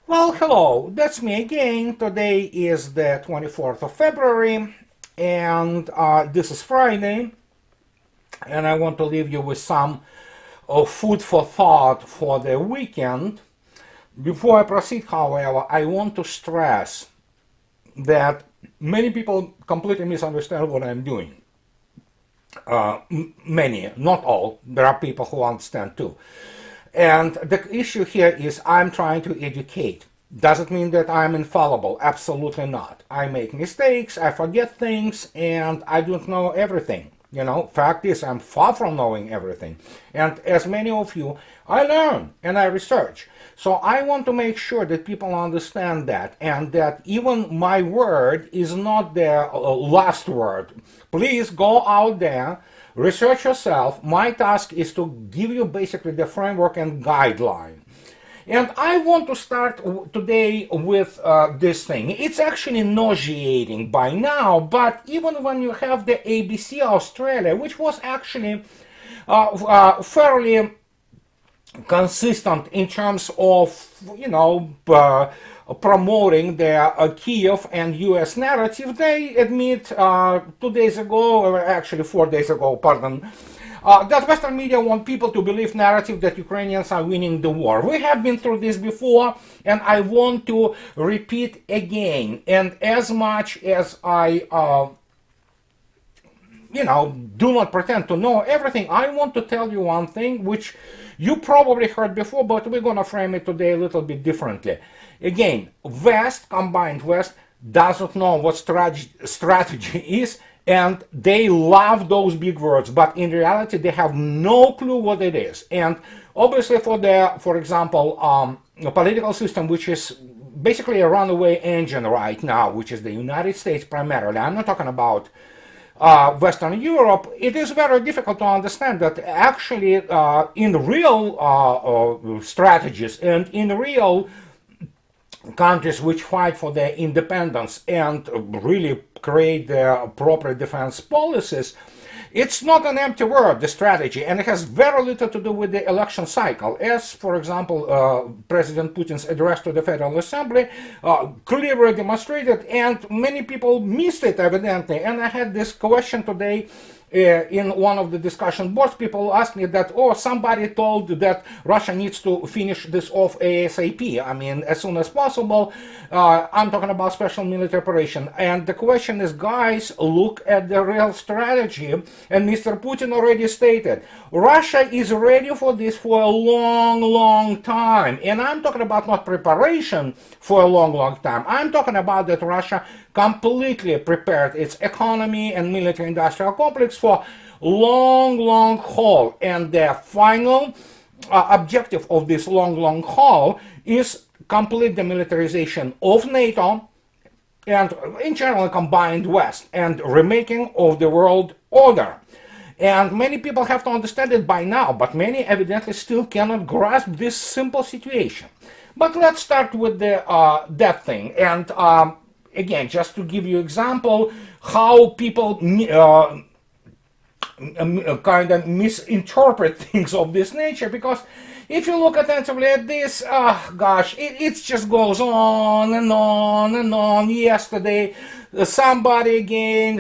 Well, hello, that's me again. Today is the 24th of February, and this is Friday, and I want to leave you with some food for thought for the weekend. Before I proceed, however, I want to stress that many people completely misunderstand what I'm doing. Many, not all, there are people who understand too. And the issue here is I'm trying to educate. Does it mean that I'm infallible? Absolutely not. I make mistakes, I forget things, and I don't know everything. Fact is, I'm far from knowing everything. And as many of you, I learn and I research. So I want to make sure that people understand that, and that even my word is not the last word. Please go out there, research yourself. My task is to give you basically the framework and guideline. And I want to start today with this thing. It's actually nauseating by now, but even when you have the ABC Australia, which was actually fairly consistent in terms of, promoting the Kiev and US narrative, they admit 2 days ago, or actually 4 days ago, pardon, that Western media want people to believe narrative that Ukrainians are winning the war. We have been through this before, and I want to repeat again. And as much as I, do not pretend to know everything, I want to tell you one thing, which you probably heard before, but we're going to frame it today a little bit differently. Again, combined West, doesn't know what strategy is, and they love those big words, but in reality they have no clue what it is. And obviously for example, a political system which is basically a runaway engine right now, which is the United States primarily, I'm not talking about Western Europe, it is very difficult to understand that actually in real strategies and in real countries which fight for their independence and really create their proper defense policies, it's not an empty word, the strategy, and it has very little to do with the election cycle. As, for example, President Putin's address to the Federal Assembly clearly demonstrated, and many people missed it evidently. And I had this question today in one of the discussion boards. People asked me that, somebody told that Russia needs to finish this off ASAP. I mean, as soon as possible. I'm talking about special military operation. And the question is, guys, look at the real strategy. And Mr. Putin already stated, Russia is ready for this for a long, long time. And I'm talking about not preparation for a long, long time. I'm talking about that Russia completely prepared its economy and military-industrial complex for long, long haul. And the final objective of this long, long haul is complete demilitarization of NATO and in general combined West and remaking of the world order. And many people have to understand it by now, but many evidently still cannot grasp this simple situation. But let's start with that thing. And again, just to give you example, how people kind of misinterpret things of this nature, because if you look attentively at this, it just goes on and on and on. Yesterday, somebody again,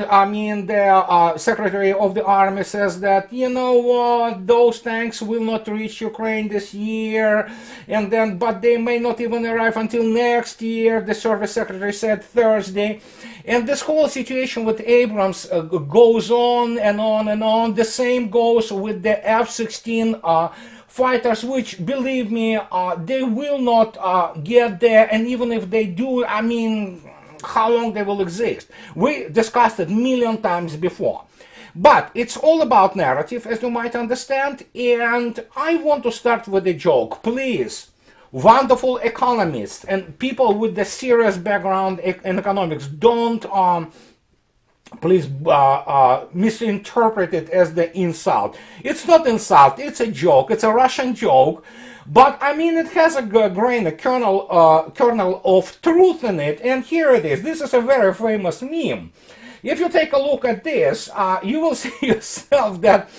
the Secretary of the Army says that, you know what, those tanks will not reach Ukraine this year, and then, but they may not even arrive until next year, the Service Secretary said Thursday. And this whole situation with Abrams goes on and on and on. The same goes with the F-16 fighters, which, believe me, they will not get there, and even if they do, how long they will exist. We discussed it a million times before. But it's all about narrative, as you might understand, and I want to start with a joke, please. Wonderful economists and people with the serious background in economics, don't please misinterpret it as the insult. It's not insult, it's a joke, it's a Russian joke, but it has a grain, a kernel of truth in it, and here it is. This is a very famous meme. if you take a look at this, you will see yourself that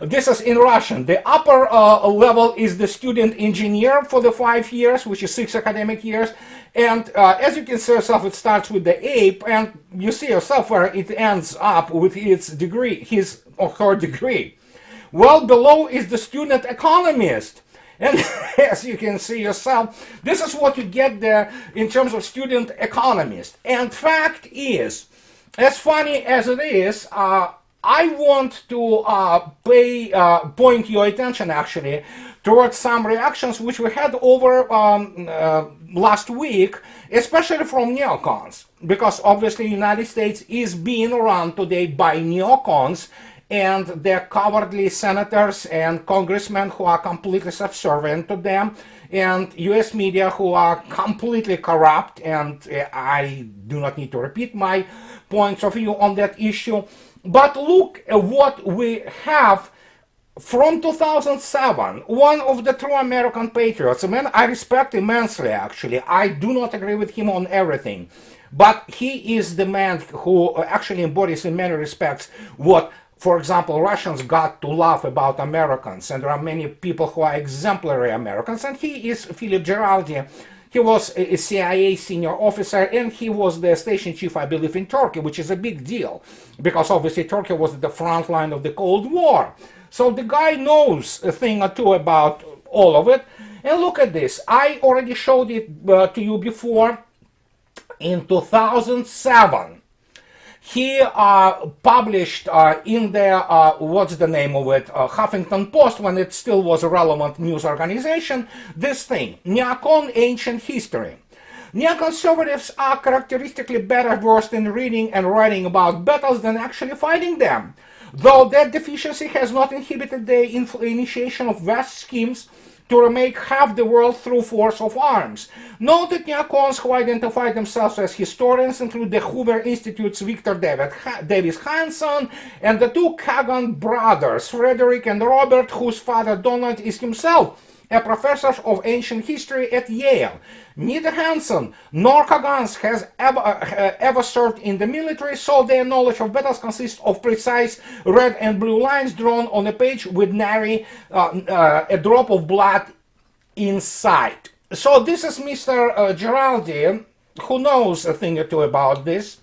this is in Russian. The upper level is the student engineer for the 5 years, which is 6 academic years. And as you can see yourself, it starts with the ape, and you see yourself where it ends up with its degree, his or her degree. Well, below is the student economist. And as you can see yourself, this is what you get there in terms of student economist. And fact is, as funny as it is, I want to point your attention actually towards some reactions which we had over last week, especially from neocons, because obviously the United States is being run today by neocons and their cowardly senators and congressmen who are completely subservient to them, and US media who are completely corrupt, and I do not need to repeat my points of view on that issue. But look at what we have from 2007. One of the true American patriots, a man I respect immensely actually. I do not agree with him on everything, but he is the man who actually embodies in many respects what, for example, Russians got to love about Americans, and there are many people who are exemplary Americans, and he is Philip Geraldi. He was a CIA senior officer, and he was the station chief, I believe, in Turkey, which is a big deal, because obviously Turkey was at the front line of the Cold War. So the guy knows a thing or two about all of it. And look at this. I already showed it to you before. In 2007, he published in the, what's the name of it, Huffington Post, when it still was a relevant news organization, this thing, Neocon Ancient History. Neoconservatives are characteristically better versed in reading and writing about battles than actually fighting them, though that deficiency has not inhibited the initiation of vast schemes to remake half the world through force of arms. Noted neocons who identify themselves as historians include the Hoover Institute's Victor Davis Hanson and the two Kagan brothers, Frederick and Robert, whose father Donald is himself a professor of ancient history at Yale. Neither Hanson nor Kagans has ever served in the military, so their knowledge of battles consists of precise red and blue lines drawn on a page with nary a drop of blood inside. So this is Mr. Geraldi, who knows a thing or two about this.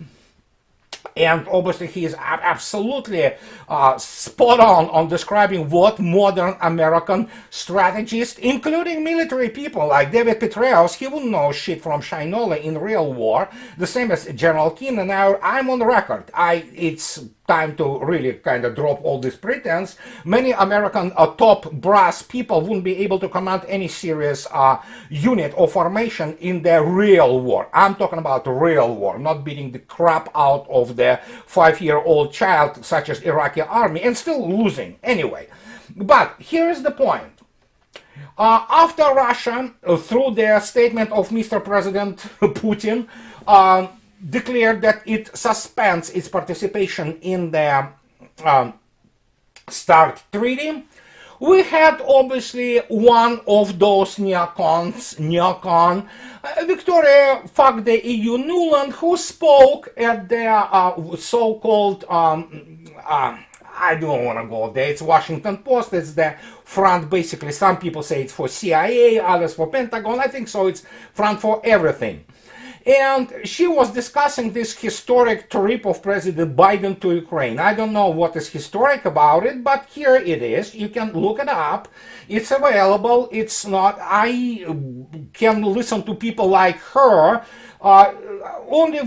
And obviously he is absolutely spot on describing what modern American strategists, including military people like David Petraeus, he will know shit from Shinola in real war, the same as General Keane. And now I'm on the record. It's time to really kind of drop all this pretense. Many American top brass people wouldn't be able to command any serious unit or formation in the real war. I'm talking about real war, not beating the crap out of the 5-year-old child such as Iraqi army and still losing anyway. But here's the point. After Russia, through the statement of Mr. President Putin, declared that it suspends its participation in the START Treaty, we had obviously one of those neocon, Victoria fuck the EU Nuland, who spoke at the so-called, I don't want to go there, it's Washington Post, it's the front basically, some people say it's for CIA, others for Pentagon, I think so, it's front for everything. And she was discussing this historic trip of President Biden to Ukraine. I don't know what is historic about it, but here it is. You can look it up. It's available. It's not. I can listen to people like her only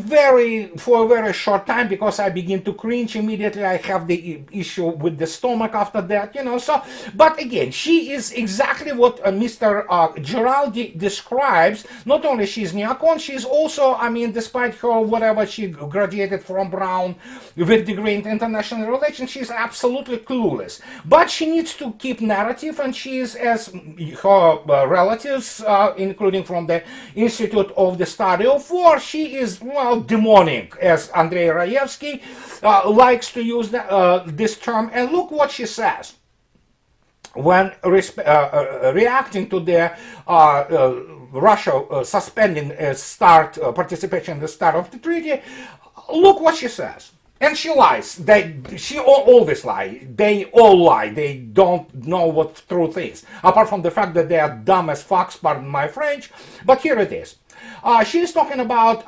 for a very short time because I begin to cringe immediately. I have the issue with the stomach after that, you know. So, but again, she is exactly what Mr. Geraldi describes. Not only she's neocon, she's also, I mean, despite her whatever, she graduated from Brown with degree in international relations, she's absolutely clueless. But she needs to keep narrative, and she is, as her relatives, including from the Institute of the Study of War, she is, well, demonic, as Andrei Raevsky likes to use this term. And look what she says when reacting to the Russia suspending participation in the start of the treaty. Look what she says. And she lies. She always lie. They all lie. They don't know what truth is. Apart from the fact that they are dumb as fucks, pardon my French. But here it is. She's talking about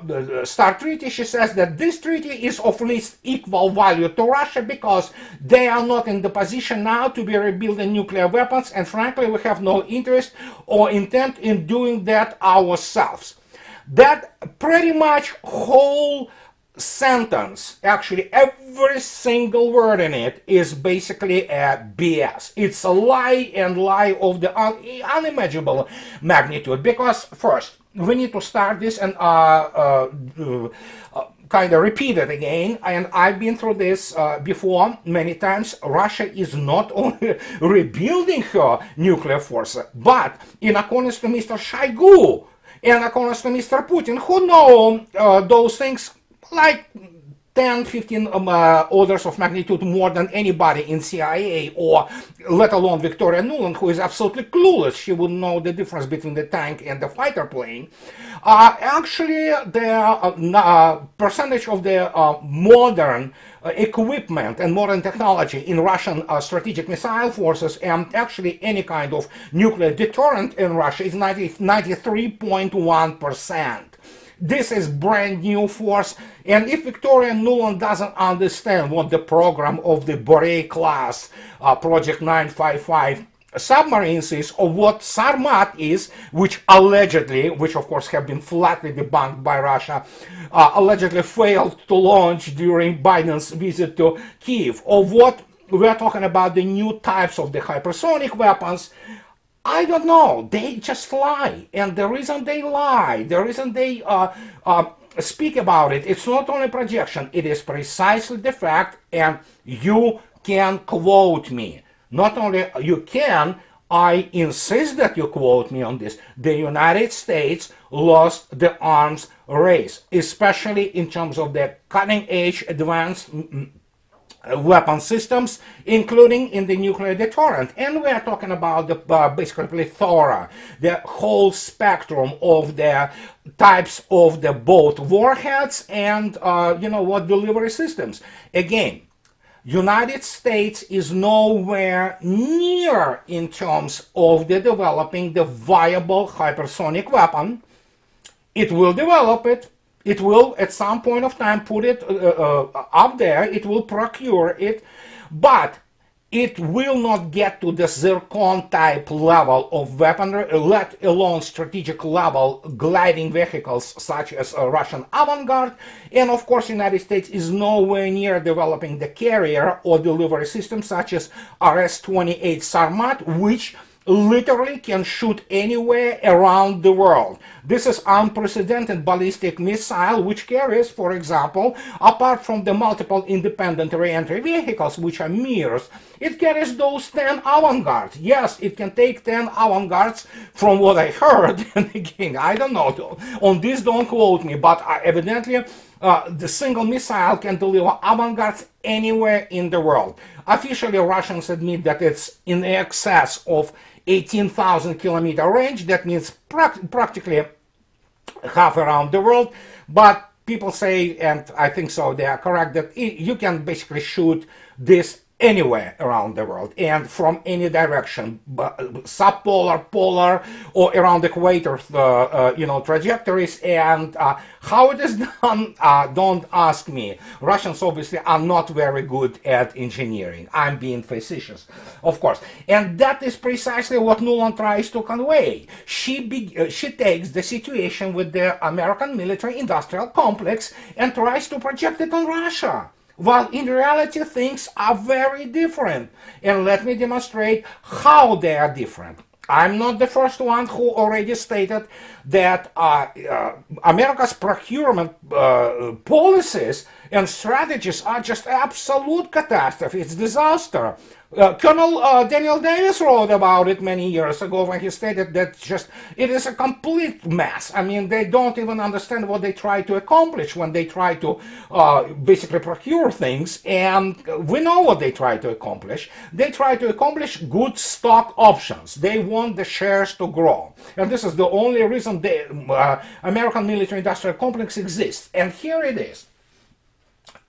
the START treaty. She says that this treaty is of least equal value to Russia because they are not in the position now to be rebuilding nuclear weapons, and frankly, we have no interest or intent in doing that ourselves. That pretty much whole sentence, actually every single word in it, is basically a BS. It's a lie, and lie of the unimaginable magnitude. Because first, we need to start this and kind of repeat it again. And I've been through this before many times. Russia is not only rebuilding her nuclear forces, but in accordance to Mr. Shoigu and accordance to Mr. Putin, who know those things like 10, 15 orders of magnitude more than anybody in CIA, or let alone Victoria Nuland, who is absolutely clueless. She wouldn't know the difference between the tank and the fighter plane. Actually, the percentage of the modern equipment and modern technology in Russian strategic missile forces, and actually any kind of nuclear deterrent in Russia, is 93.1%. This is brand new force, and if Victoria Nuland doesn't understand what the program of the Borei class Project 955 submarines is, or what Sarmat is, which allegedly, which of course have been flatly debunked by Russia, allegedly failed to launch during Biden's visit to Kyiv, or what we're talking about, the new types of the hypersonic weapons, I don't know. They just lie. And the reason they lie, the reason they speak about it, it's not only projection. It is precisely the fact, and you can quote me. Not only you can, I insist that you quote me on this. The United States lost the arms race, especially in terms of the cutting-edge advanced weapon systems, including in the nuclear deterrent. And we are talking about the basically plethora, the whole spectrum of the types of the both warheads and delivery systems. Again, United States is nowhere near in terms of the developing the viable hypersonic weapon. It will develop it. It will, at some point of time, put it up there. It will procure it, but it will not get to the zircon type level of weaponry, let alone strategic level gliding vehicles such as a Russian Avangard. And of course, the United States is nowhere near developing the carrier or delivery system such as RS-28 Sarmat, which literally can shoot anywhere around the world. This is unprecedented ballistic missile which carries, for example, apart from the multiple independent re-entry vehicles which are mirrors, it carries those 10 Avangards. Yes, it can take 10 Avangards from what I heard. And again, I don't know. On this, don't quote me, but evidently the single missile can deliver Avangards anywhere in the world. Officially, Russians admit that it's in excess of 18,000 kilometer range. That means practically half around the world. But people say, and I think so, they are correct, that you can basically shoot this anywhere around the world and from any direction, subpolar, polar, or around the equator, trajectories. And how it is done, don't ask me. Russians obviously are not very good at engineering. I'm being facetious, of course. And that is precisely what Nuland tries to convey. She takes the situation with the American military-industrial complex and tries to project it on Russia, while in reality things are very different. And let me demonstrate how they are different. I'm not the first one who already stated that America's procurement policies and strategies are just absolute catastrophe. It's disaster. Colonel Daniel Davis wrote about it many years ago when he stated that it is a complete mess. I mean, they don't even understand what they try to accomplish when they try to basically procure things. And we know what they try to accomplish. They try to accomplish good stock options. They want the shares to grow. And this is the only reason the American military-industrial complex exists. And here it is.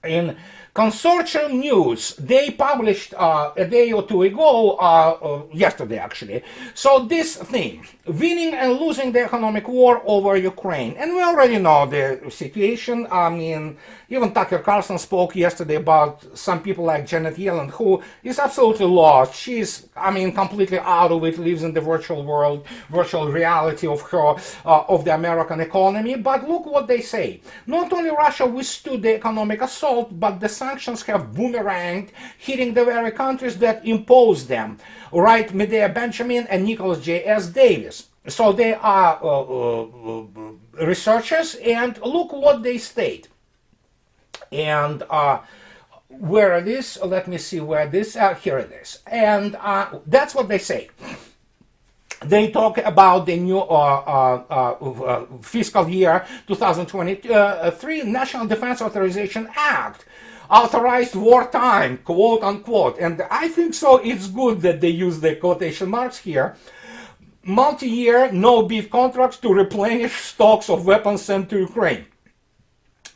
In Consortium News, they published a day or two ago, yesterday actually, so this thing, winning and losing the economic war over Ukraine. And we already know the situation. I mean, even Tucker Carlson spoke yesterday about some people like Janet Yellen, who is absolutely lost. She's, I mean, completely out of it, lives in the virtual world, virtual reality of her, of the American economy. But look what they say. Not only Russia withstood the economic assault, but the sanctions have boomeranged, hitting the very countries that imposed them. Right, Medea Benjamin and Nicholas J.S. Davis. So they are researchers, and look what they state. And where it is, let me see where this, here it is. And that's what they say. They talk about the new fiscal year 2023 National Defense Authorization Act. Authorized wartime, quote unquote. And I think so it's good that they use the quotation marks here. Multi-year, no-bid contracts to replenish stocks of weapons sent to Ukraine.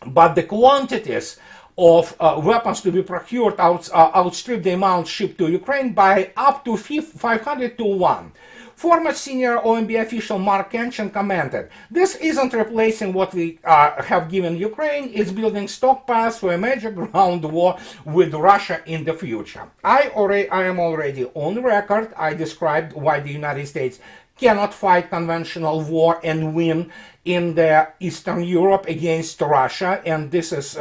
But the quantities of weapons to be procured outstrip the amount shipped to Ukraine by up to 500 to 1. Former senior OMB official Mark Kenshin commented, "This isn't replacing what we have given Ukraine, it's building stockpiles for a major ground war with Russia in the future." I am already on record. I described why the United States cannot fight conventional war and win in the Eastern Europe against Russia, and this is,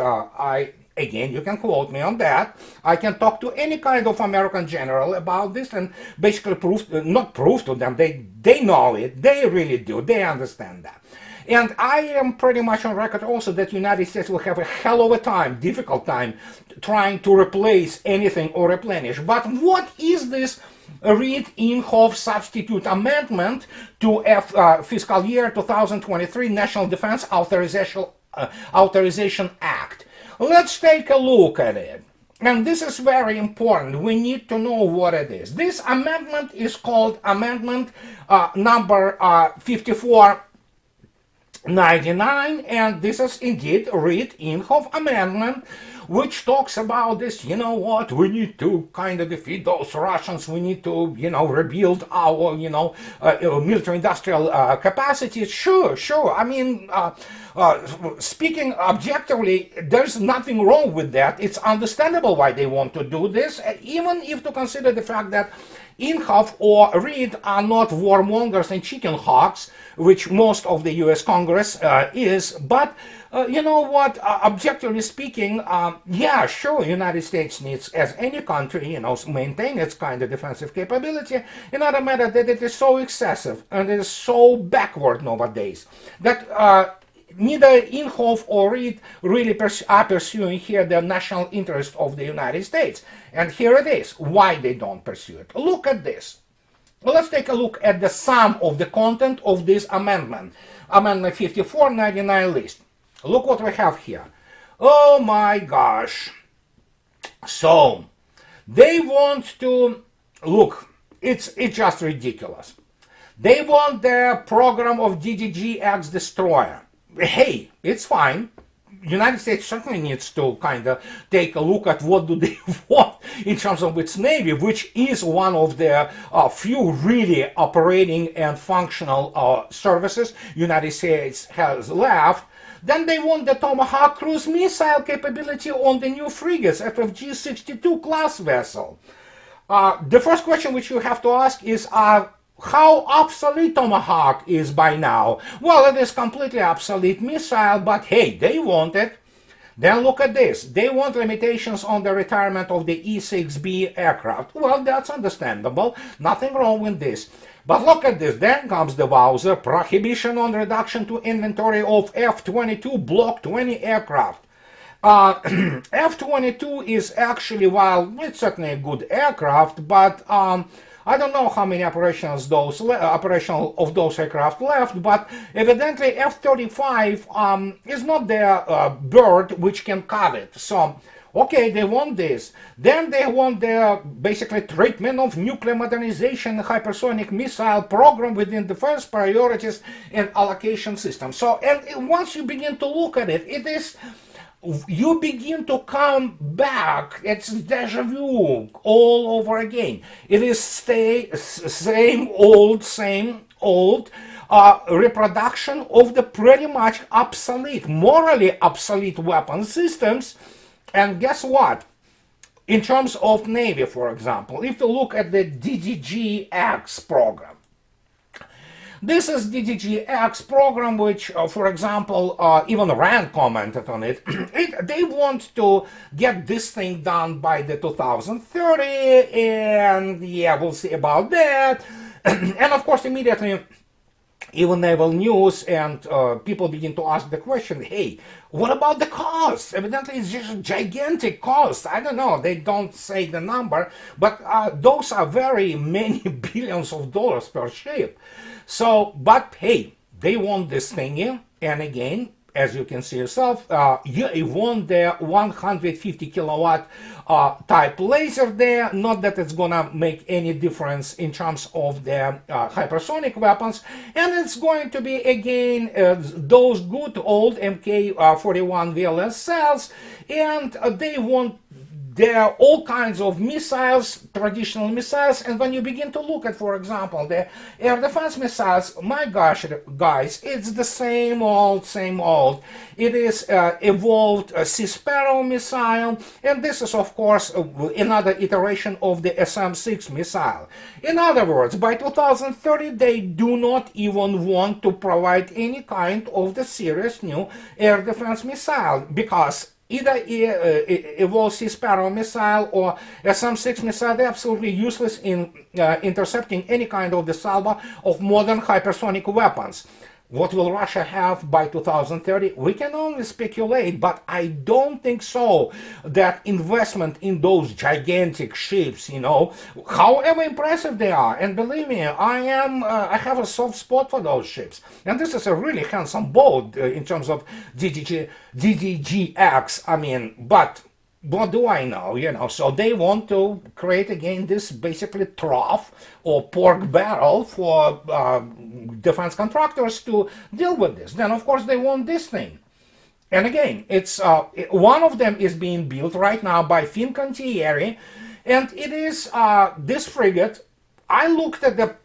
again, you can quote me on that. I can talk to any kind of American general about this and basically not prove to them, they know it, they really do, they understand that. And I am pretty much on record also that the United States will have a hell of a time, difficult time, trying to replace anything or replenish. But what is this Reed-Inhofe substitute amendment to fiscal year 2023 National Defense Authorization Act? Let's take a look at it. And this is very important. We need to know what it is. This amendment is called Amendment number 5499, and this is indeed a Reed-Inhofe amendment, which talks about this, you know what, we need to kind of defeat those Russians, we need to, rebuild our, military-industrial capacities. Sure, I mean, speaking objectively, there's nothing wrong with that. It's understandable why they want to do this, even if to consider the fact that Inhofe or Reed are not warmongers and chicken hawks, which most of the US Congress is, but you know what, objectively speaking, yeah, sure, United States needs, as any country, maintain its kind of defensive capability. Another matter that it is so excessive and it is so backward nowadays that neither Inhofe or Reed really are pursuing here the national interest of the United States. And here it is, why they don't pursue it. Look at this. Well, let's take a look at the sum of the content of this amendment. Amendment 5499 list. Look what we have here. Oh my gosh. So, they want to, look, it's just ridiculous. They want the program of DDG-X destroyer. Hey, it's fine. United States certainly needs to kind of take a look at what do they want in terms of its Navy, which is one of the few really operating and functional services United States has left. Then they want the Tomahawk cruise missile capability on the new frigates, FFG-62 class vessel. The first question which you have to ask is, how obsolete Tomahawk is by now. Well, it is completely obsolete missile, but hey, they want it. Then look at this. They want limitations on the retirement of the E-6B aircraft. Well, that's understandable. Nothing wrong with this. But look at this. Then comes the Wowzer. Prohibition on reduction to inventory of F-22 Block 20 aircraft. F-22 is actually, well, it's certainly a good aircraft, but I don't know how many operational of those aircraft left, but evidently F-35 is not the bird which can cut it. So, okay, they want this. Then they want the basically treatment of nuclear modernization hypersonic missile program within defense priorities and allocation system. So, and once you begin to look at it, it is you begin to come back. It's deja vu all over again. It is same old reproduction of the pretty much obsolete, morally obsolete weapon systems. And guess what? In terms of Navy, for example, if you look at the DDG-X program, this is DDG-X program, which, for example, even Rand commented on it. They want to get this thing done by the 2030, and yeah, we'll see about that. And of course, immediately, even Naval News and people begin to ask the question, hey, what about the cost? Evidently, it's just gigantic cost. I don't know. They don't say the number, but those are very many billions of dollars per ship. So, but hey, they want this thing, and again, as you can see yourself, you want the 150 kilowatt type laser there. Not that it's gonna make any difference in terms of the hypersonic weapons, and it's going to be again those good old MK41 VLS cells, and they want there are all kinds of missiles, traditional missiles, and when you begin to look at, for example, the air defense missiles, my gosh, guys, it's the same old, same old. It is evolved Sea Sparrow missile, and this is, of course, another iteration of the SM-6 missile. In other words, by 2030, they do not even want to provide any kind of the serious new air defense missile, because either evolved Sea Sparrow missile or SM-6 missile, they're absolutely useless in intercepting any kind of the salvo of modern hypersonic weapons. What will Russia have by 2030? We can only speculate, but I don't think so that investment in those gigantic ships, you know, however impressive they are, and believe me, I have a soft spot for those ships. And this is a really handsome boat in terms of DDG-X, I mean, but what do I know, you know? So they want to create again this basically trough or pork barrel for defense contractors to deal with this. Then of course they want this thing. And again, it's one of them is being built right now by Fincantieri, and it is this frigate. I looked at the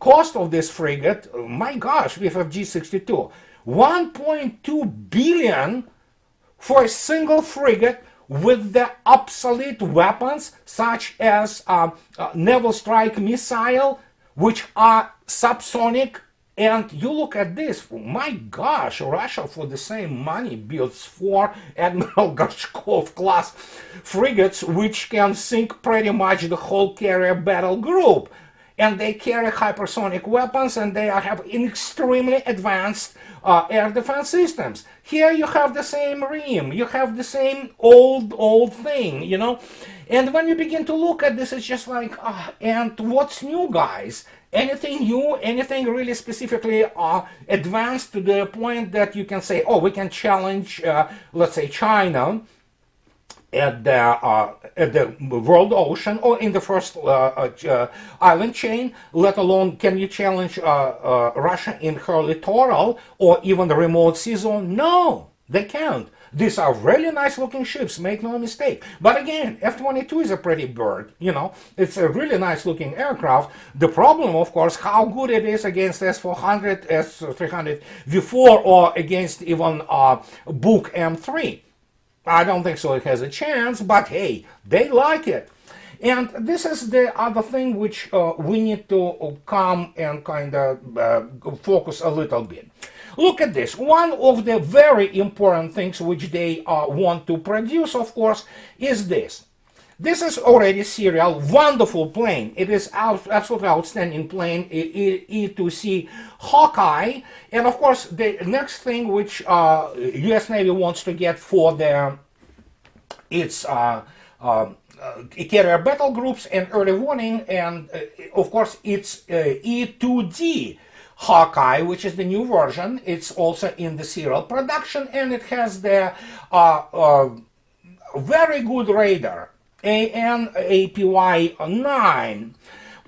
cost of this frigate, my gosh, with a G62, 1.2 billion for a single frigate with the obsolete weapons such as Naval Strike Missile, which are subsonic. And you look at this, my gosh, Russia for the same money builds 4 Admiral Gorshkov class frigates which can sink pretty much the whole carrier battle group. And they carry hypersonic weapons, and they have extremely advanced air defense systems. Here you have the same ream, you have the same old thing, you know. And when you begin to look at this, it's just like, and what's new, guys? Anything new, anything really specifically advanced to the point that you can say, oh, we can challenge, let's say, China at the world ocean or in the first island chain, let alone can you challenge Russia in her littoral or even the remote sea zone? No, they can't. These are really nice looking ships, make no mistake. But again, F-22 is a pretty bird, you know. It's a really nice looking aircraft. The problem, of course, how good it is against S-400, S-300 V4 or against even Buk M3. I don't think so it has a chance, but hey, they like it. And this is the other thing which we need to come and kind of focus a little bit. Look at this. One of the very important things which they want to produce, of course, is this. This is already serial, wonderful plane. It is absolutely outstanding plane, E-2C Hawkeye. And of course, the next thing which US Navy wants to get for its carrier battle groups and early warning, and of course, it's E-2D Hawkeye, which is the new version. It's also in the serial production, and it has the very good radar. AN APY 9.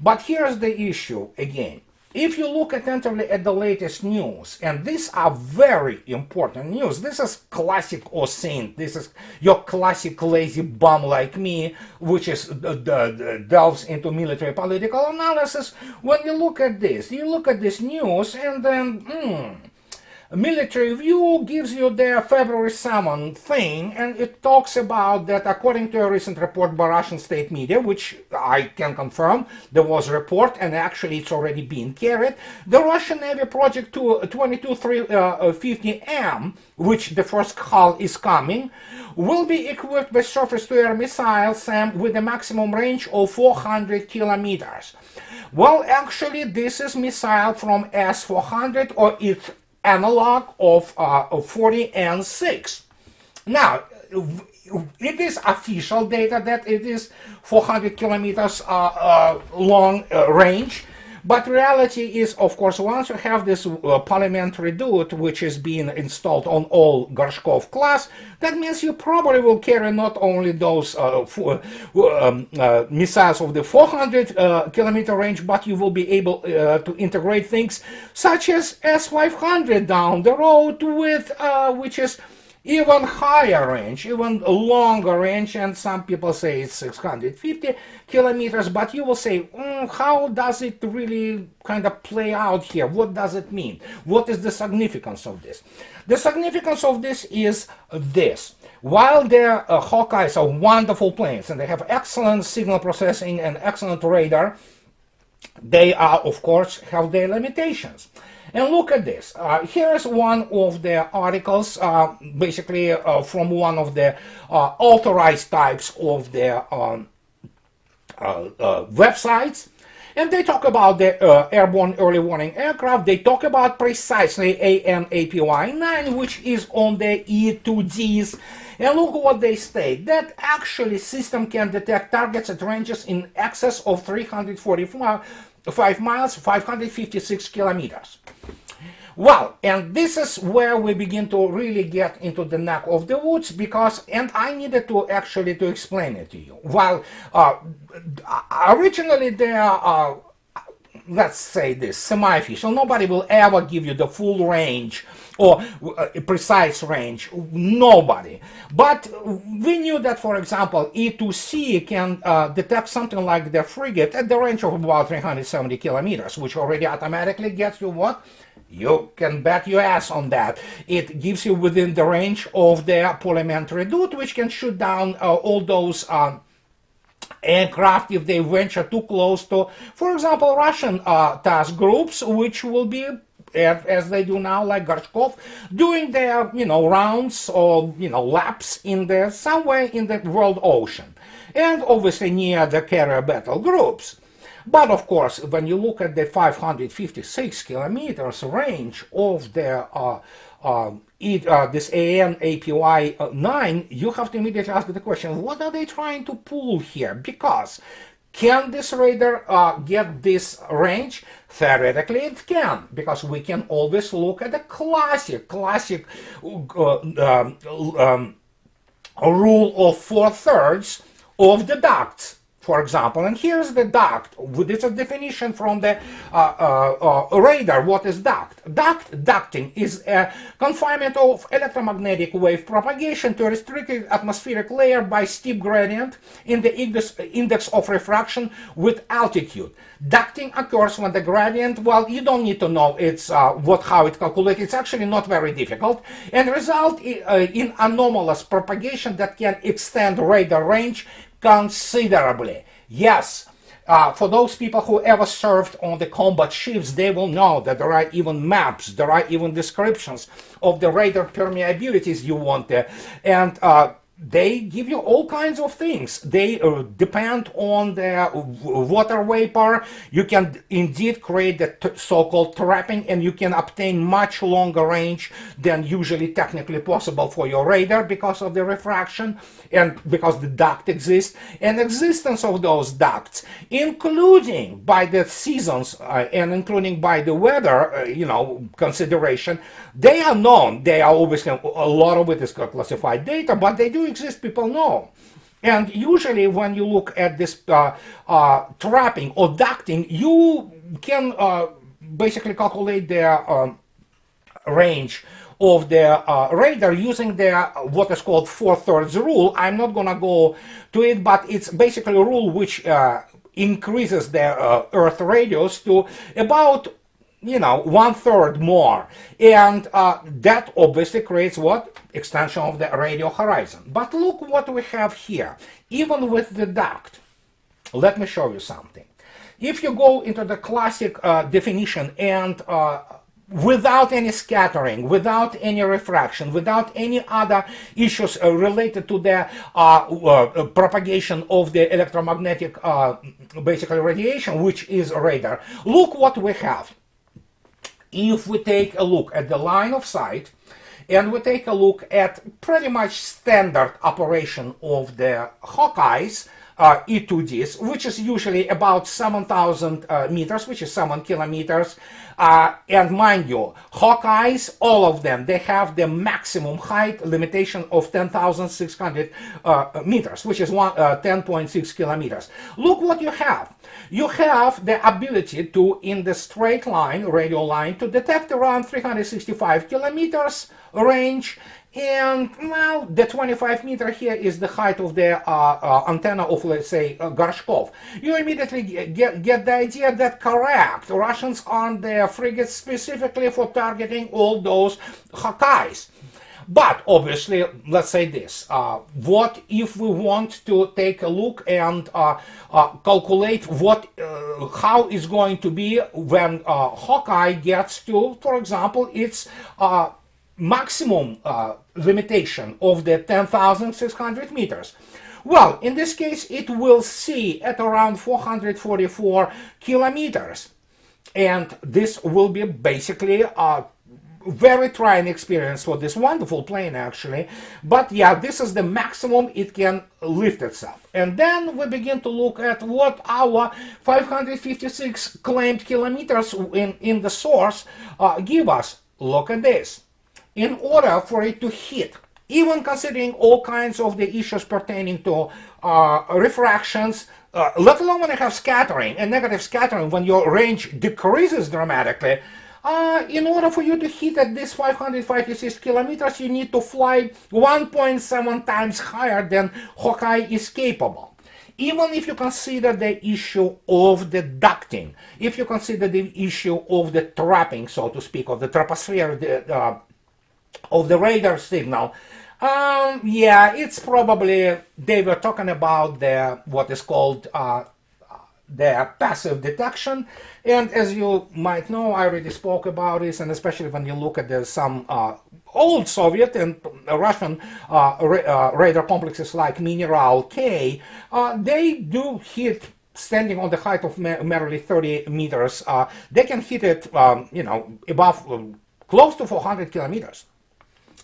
But here's the issue again. if you look attentively at the latest news, and these are very important news, this is classic OSINT, this is your classic lazy bum like me, which is delves into military political analysis. When you look at this news, and then Military View gives you their February 7 thing, and it talks about that according to a recent report by Russian state media, which I can confirm, there was a report and actually it's already being carried, the Russian Navy Project 22350M, which the first hull is coming, will be equipped with surface-to-air missiles, SAM, with a maximum range of 400 kilometers. Well, actually, this is missile from S-400, or its analog of 40N6. Now, it is official data that it is 400 kilometers long range, but reality is, of course, once you have this parliamentary dude, which is being installed on all Gorshkov class, that means you probably will carry not only those missiles of the 400 kilometer range, but you will be able to integrate things such as S-500 down the road with, which is even higher range, even longer range, and some people say it's 650 kilometers, but you will say, how does it really kind of play out here? What does it mean? What is the significance of this? The significance of this is this. While the Hawkeyes are wonderful planes, and they have excellent signal processing and excellent radar, they are, of course, have their limitations. And look at this. Here's one of the articles, basically from one of the authorized types of the websites. And they talk about the airborne early warning aircraft. They talk about precisely AN/APY-9, which is on the E2Ds. And look what they state, that actually system can detect targets at ranges in excess of 345 miles, 556 kilometers. Well, and this is where we begin to really get into the neck of the woods, because, and I needed to actually to explain it to you. While originally there are, let's say this, semi-official, nobody will ever give you the full range or precise range, nobody. But we knew that, for example, E2C can detect something like the frigate at the range of about 370 kilometers, which already automatically gets you what? You can bet your ass on that. It gives you within the range of the parliamentary dude, which can shoot down all those aircraft if they venture too close to, for example, Russian task groups, which will be, as they do now, like Gorshkov, doing their, rounds or, laps in the somewhere in the world ocean, and obviously near the carrier battle groups. But of course, when you look at the 556 kilometers range of the this AN/APY-9, you have to immediately ask the question, what are they trying to pull here? Because can this radar get this range? Theoretically, it can, because we can always look at the classic rule of 4/3 of the ducts, for example. And here's the duct. This is a definition from the radar. What is duct? Ducting is a confinement of electromagnetic wave propagation to a restricted atmospheric layer by steep gradient in the index of refraction with altitude. Ducting occurs when the gradient, well, you don't need to know it's how it calculates. It's actually not very difficult, and result in anomalous propagation that can extend radar range considerably. Yes, for those people who ever served on the combat ships, they will know that there are even maps, there are even descriptions of the radar permeabilities you want there, and they give you all kinds of things. They depend on the water vapor. You can indeed create the so-called trapping, and you can obtain much longer range than usually technically possible for your radar because of the refraction and because the duct exists. And existence of those ducts, including by the seasons and including by the weather, consideration, they are known. They are obviously, a lot of it is classified data, but they do exist, people know. And usually when you look at this trapping or ducting, you can basically calculate their range of the radar using the what is called 4/3 rule. I'm not gonna go to it, but it's basically a rule which increases the Earth radius to about 1/3 more, and that obviously creates what? Extension of the radio horizon. But look what we have here, even with the duct. Let me show you something. If you go into the classic definition and without any scattering, without any refraction, without any other issues related to the propagation of the electromagnetic basically radiation, which is radar, look what we have. If we take a look at the line of sight and we take a look at pretty much standard operation of the Hawkeyes, E2Ds, which is usually about 7,000 meters, which is 7 kilometers. And mind you, Hawkeyes, all of them, they have the maximum height limitation of 10,600 meters, which is 10.6 kilometers. Look what you have. You have the ability to, in the straight line, radial line, to detect around 365 kilometers range. And, well, the 25 meter here is the height of the antenna of, let's say, Gorshkov. You immediately get the idea that, correct, Russians armed their frigates specifically for targeting all those Hawkeyes. But, obviously, let's say this. What if we want to take a look and calculate how it's going to be when Hawkeye gets to, for example, its maximum limitation of the 10,600 meters? Well, in this case, it will see at around 444 kilometers. And this will be basically a very trying experience for this wonderful plane, actually. But yeah, this is the maximum it can lift itself. And then we begin to look at what our 556 claimed kilometers in the source give us. Look at this. In order for it to hit, even considering all kinds of the issues pertaining to refractions, let alone when you have scattering and negative scattering, when your range decreases dramatically, in order for you to hit at this 556 kilometers, you need to fly 1.7 times higher than Hawkeye is capable. Even if you consider the issue of the ducting, if you consider the issue of the trapping, so to speak, of the troposphere, of the radar signal, yeah, it's probably, they were talking about the what is called the passive detection. And as you might know, I already spoke about this, and especially when you look at some old Soviet and Russian radar complexes like Mineral K, they do hit, standing on the height of merely 30 meters, they can hit it, above, close to 400 kilometers.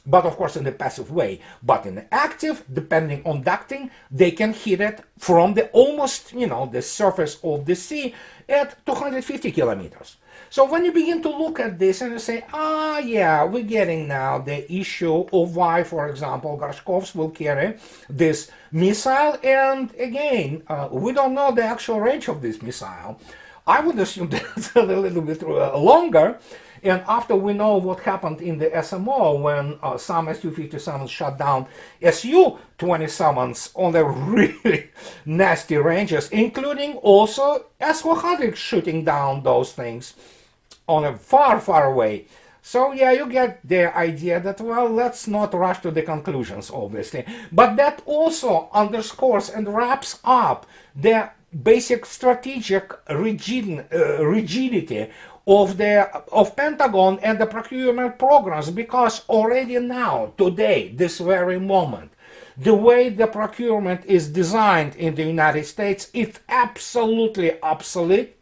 But of course in the passive way. But in the active, depending on ducting, they can hit it from the almost, the surface of the sea at 250 kilometers. So when you begin to look at this and you say, yeah, we're getting now the issue of why, for example, Gorshkovs will carry this missile. And again, we don't know the actual range of this missile. I would assume that it's a little bit longer. And after we know what happened in the SMO when some Su-57s shot down Su-27s on the really nasty ranges, including also S-400 shooting down those things on a far, far away. So yeah, you get the idea that, well, let's not rush to the conclusions, obviously. But that also underscores and wraps up the basic strategic rigidity of Pentagon and the procurement programs, because already now, today, this very moment, the way the procurement is designed in the United States, it's absolutely obsolete.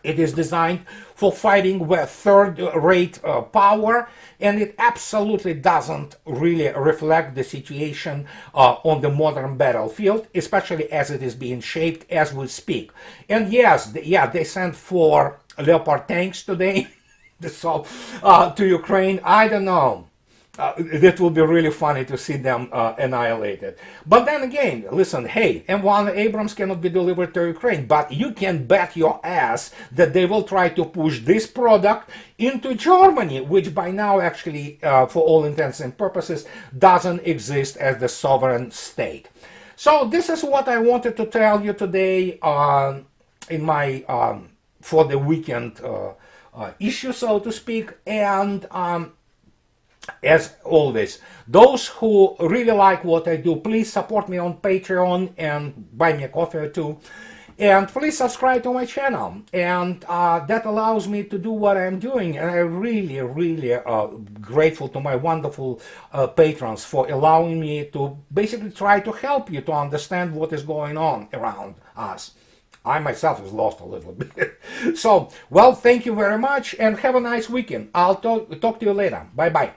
It is designed for fighting with third-rate power, and it absolutely doesn't really reflect the situation on the modern battlefield, especially as it is being shaped as we speak. And yes, they sent 4 Leopard tanks today to Ukraine. I don't know. That will be really funny to see them annihilated. But then again, listen, hey, M1 Abrams cannot be delivered to Ukraine, but you can bet your ass that they will try to push this product into Germany, which by now actually, for all intents and purposes, doesn't exist as the sovereign state. So this is what I wanted to tell you today in my for the weekend issue, so to speak, and as always, those who really like what I do, please support me on Patreon and buy me a coffee or two. And please subscribe to my channel. And that allows me to do what I'm doing. And I'm really, really grateful to my wonderful patrons for allowing me to basically try to help you to understand what is going on around us. I myself was lost a little bit. So, well, thank you very much and have a nice weekend. I'll talk to you later. Bye-bye.